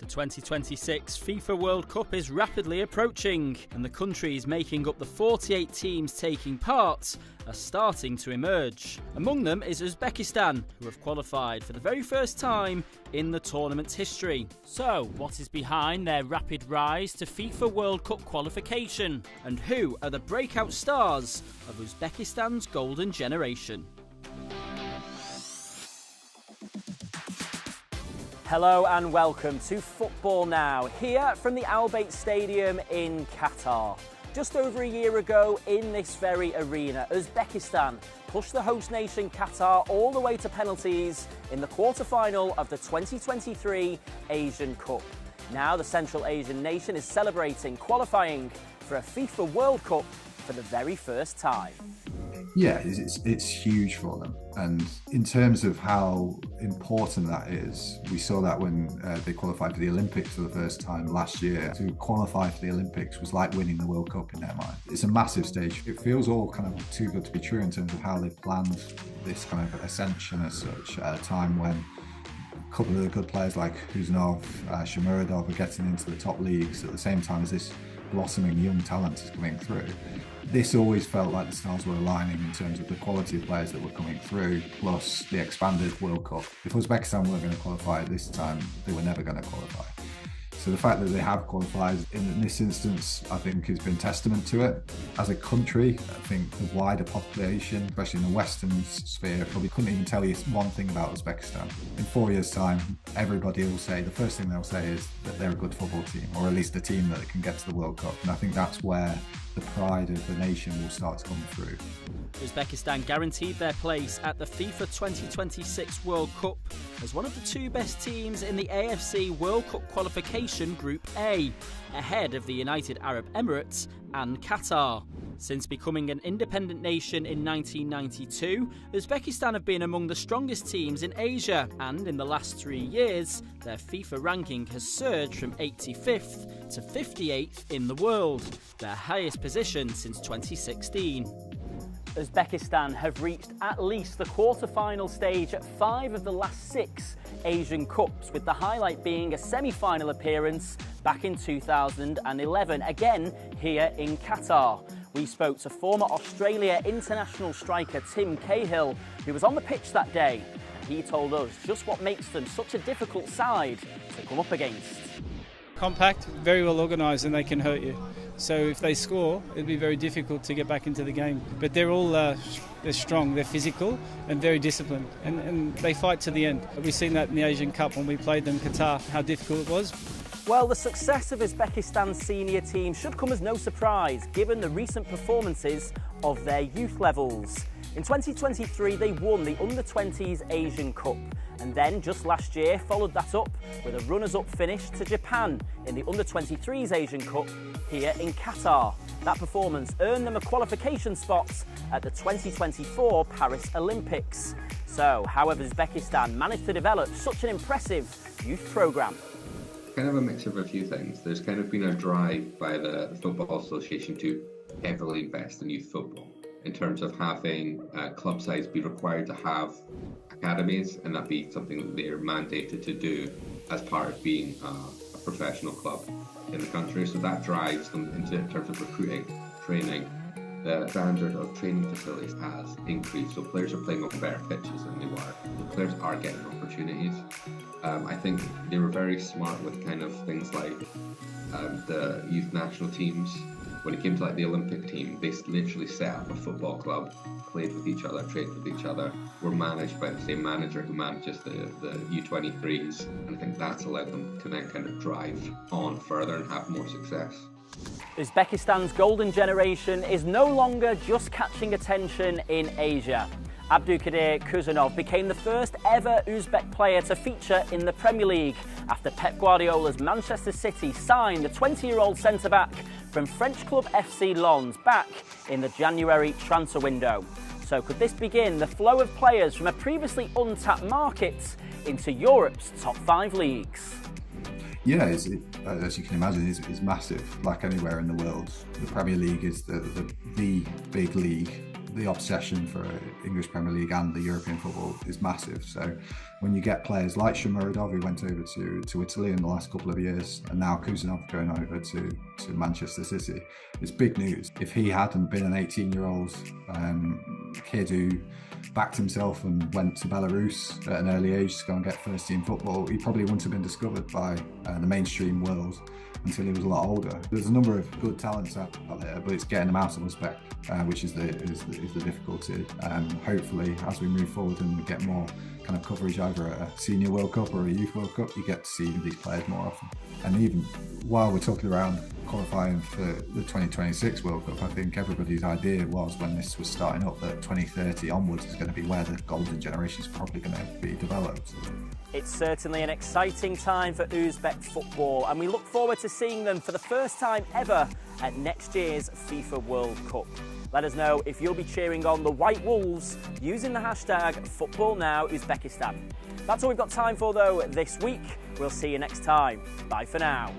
The 2026 FIFA World Cup is rapidly approaching, and the countries making up the 48 teams taking part are starting to emerge. Among them is Uzbekistan, who have qualified for the very first time in the tournament's history. So, what is behind their rapid rise to FIFA World Cup qualification? And who are the breakout stars of Uzbekistan's golden generation? Hello and welcome to Football Now, here from the Al Bayt Stadium in Qatar. Just over a year ago, in this very arena, Uzbekistan pushed the host nation Qatar all the way to penalties in the quarter-final of the 2023 Asian Cup. Now the Central Asian nation is celebrating qualifying for a FIFA World Cup for the very first time. Yeah, it's huge for them. And in terms of how important that is, we saw that when they qualified for the Olympics for the first time last year. To qualify for the Olympics was like winning the World Cup in their mind. It's a massive stage. It feels all kind of too good to be true in terms of how they planned this kind of ascension as such, at a time when a couple of the good players like Huzanov, Shomurodov are getting into the top leagues at the same time as this blossoming young talent is coming through. This always felt like the stars were aligning in terms of the quality of players that were coming through, plus the expanded World Cup. If Uzbekistan weren't going to qualify at this time, they were never going to qualify. So the fact that they have qualified in this instance, I think, has been testament to it. As a country, I think the wider population, especially in the Western sphere, probably couldn't even tell you one thing about Uzbekistan. In 4 years' time, everybody will say, the first thing they'll say is that they're a good football team, or at least a team that can get to the World Cup. And I think that's where the pride of the nation will start to come through. Uzbekistan guaranteed their place at the FIFA 2026 World Cup as one of the two best teams in the AFC World Cup qualification Group A, ahead of the United Arab Emirates and Qatar. Since becoming an independent nation in 1992, Uzbekistan have been among the strongest teams in Asia, and in the last 3 years, their FIFA ranking has surged from 85th to 58th in the world, their highest position since 2016. Uzbekistan have reached at least the quarter-final stage at 5 of the last 6 Asian Cups, with the highlight being a semi-final appearance back in 2011, again here in Qatar. We spoke to former Australia international striker Tim Cahill, who was on the pitch that day, and he told us just what makes them such a difficult side to come up against. Compact, very well organised, and they can hurt you. So if they score, it'll be very difficult to get back into the game. But they're all they're strong, they're physical and very disciplined, and they fight to the end. We've seen that in the Asian Cup when we played them, Qatar, how difficult it was. Well, the success of Uzbekistan's senior team should come as no surprise, given the recent performances of their youth levels. In 2023, they won the Under-20s Asian Cup, and then just last year followed that up with a runners-up finish to Japan in the Under-23s Asian Cup here in Qatar. That performance earned them a qualification spot at the 2024 Paris Olympics. So, how have Uzbekistan managed to develop such an impressive youth programme? Kind of a mix of a few things. There's kind of been a drive by the Football Association to heavily invest in youth football, in terms of having club sides be required to have academies, and that be something that they're mandated to do as part of being a professional club in the country. So that drives them in terms of recruiting, training. The standard of training facilities has increased, so players are playing on better pitches than they were. The players are getting opportunities. I think they were very smart with kind of things like the youth national teams. When it came to like the Olympic team, they literally set up a football club, played with each other, trained with each other, were managed by the same manager who manages the U23s, and I think that's allowed them to then kind of drive on further and have more success. Uzbekistan's golden generation is no longer just catching attention in Asia. Abdulkadir Kuzanov became the first ever Uzbek player to feature in the Premier League after Pep Guardiola's Manchester City signed the 20-year-old centre-back from French club FC Lens back in the January transfer window. So could this begin the flow of players from a previously untapped market into Europe's top 5 leagues? Yeah, as you can imagine, it's massive, like anywhere in the world. The Premier League is the big league the obsession for English Premier League and the European football is massive. So when you get players like Shomurodov, who went over to Italy in the last couple of years, and now Kuzanov going over to Manchester City, it's big news. If he hadn't been an 18-year-old kid who backed himself and went to Belarus at an early age to go and get first team football, he probably wouldn't have been discovered by the mainstream world until he was a lot older. There's a number of good talents out there, but it's getting them out of Uzbek, which is the difficulty. Hopefully, as we move forward and we get more kind of coverage either at a senior World Cup or a youth World Cup, you get to see these players more often. And even while we're talking around qualifying for the 2026 World Cup, I think everybody's idea was, when this was starting up, that 2030 onwards is going to be where the golden generation is probably going to be developed. It's certainly an exciting time for Uzbek football, and we look forward to seeing them for the first time ever at next year's FIFA World Cup. Let us know if you'll be cheering on the White Wolves using the hashtag #FootballNowUzbekistan. That's all we've got time for, though, this week. We'll see you next time. Bye for now.